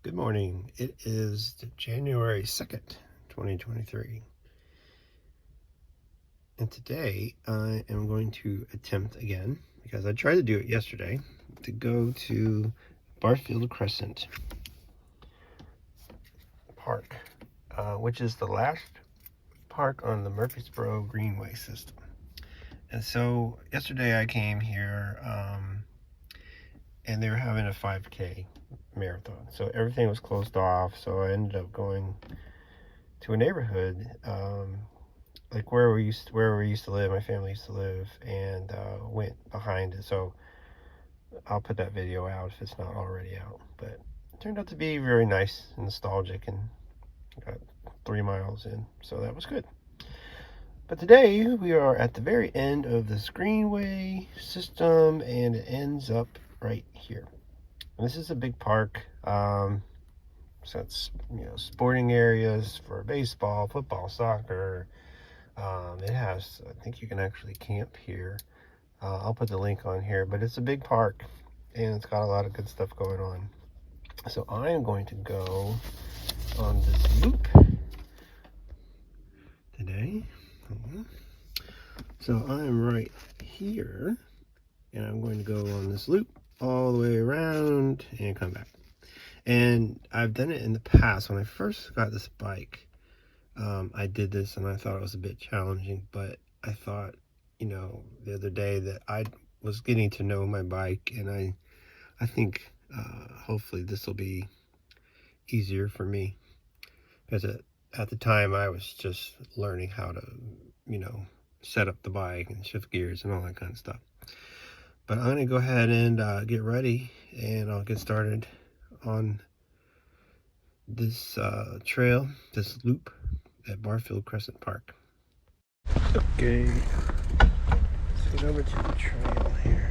Good morning. It is January 2nd, 2023. And today I am going to attempt again, because I tried to do it yesterday, to go to Barfield Crescent Park, which is the last park on the Murfreesboro Greenway system. And so yesterday I came here and they were having a 5K marathon, so everything was closed off. So I ended up going to a neighborhood, like where we used to live, my family used to live, and went behind it. So I'll put that video out if it's not already out. But it turned out to be very nice and nostalgic, and got 3 miles in, so that was good. But today we are at the very end of this Greenway system, and it ends up right here. And this is a big park. So it's, sporting areas for baseball, football, soccer. It has, I think you can actually camp here. I'll put the link on here, but it's a big park and it's got a lot of good stuff going on. So I am going to go on this loop today. So I'm right here, and I'm going to go on this loop all the way around and come back. And I've done it in the past. When I first got this bike, I did this and I thought it was a bit challenging, but I thought, the other day that I was getting to know my bike, and I think hopefully this will be easier for me, because at the time I was just learning how to, set up the bike and shift gears and all that kind of stuff. But I'm going to go ahead and get ready, and I'll get started on this trail, this loop at Barfield Crescent Park. Okay, let's get over to the trail here.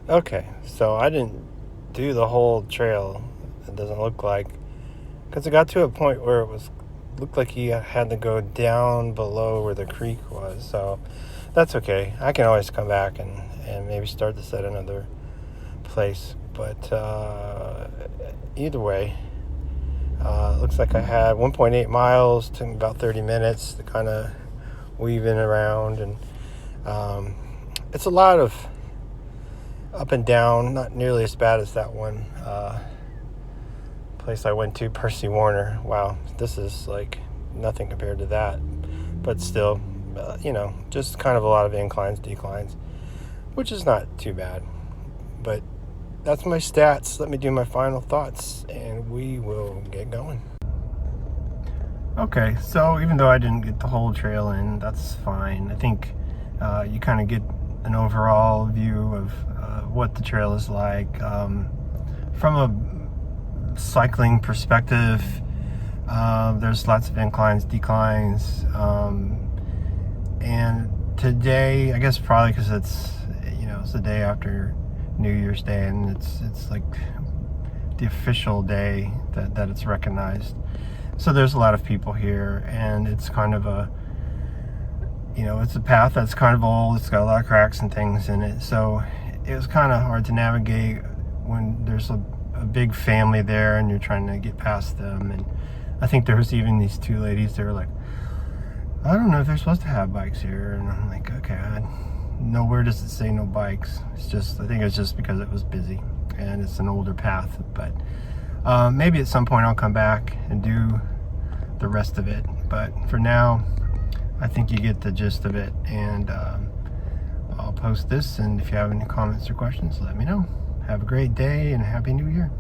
Okay, so I didn't do the whole trail. It doesn't look like, because it got to a point where it was looked like you had to go down below where the creek was. So that's okay. I can always come back and maybe start this at another place. But either way, looks like I had 1.8 miles, took me about 30 minutes to kind of weave in around, and it's a lot of up and down, not nearly as bad as that one place I went to, Percy Warner. Wow, this is like nothing compared to that, but still, just kind of a lot of inclines, declines, which is not too bad. But that's my stats. Let me do my final thoughts and we will get going. Okay, so even though I didn't get the whole trail in, that's fine. I think you kind of get an overall view of what the trail is like. From a cycling perspective, there's lots of inclines, declines, and today, I guess probably because it's the day after New Year's Day, and it's like the official day that it's recognized. So there's a lot of people here, and it's kind of it's a path that's kind of old. It's got a lot of cracks and things in it, so it was kind of hard to navigate when there's a big family there and you're trying to get past them. And I think there was even these two ladies, they were like, I don't know if they're supposed to have bikes here. And I'm like, okay, nowhere does it say no bikes. It's just, I think it's just because it was busy and it's an older path. But maybe at some point I'll come back and do the rest of it. But for now, I think you get the gist of it. And I'll post this, and if you have any comments or questions, let me know. Have a great day and a Happy New Year.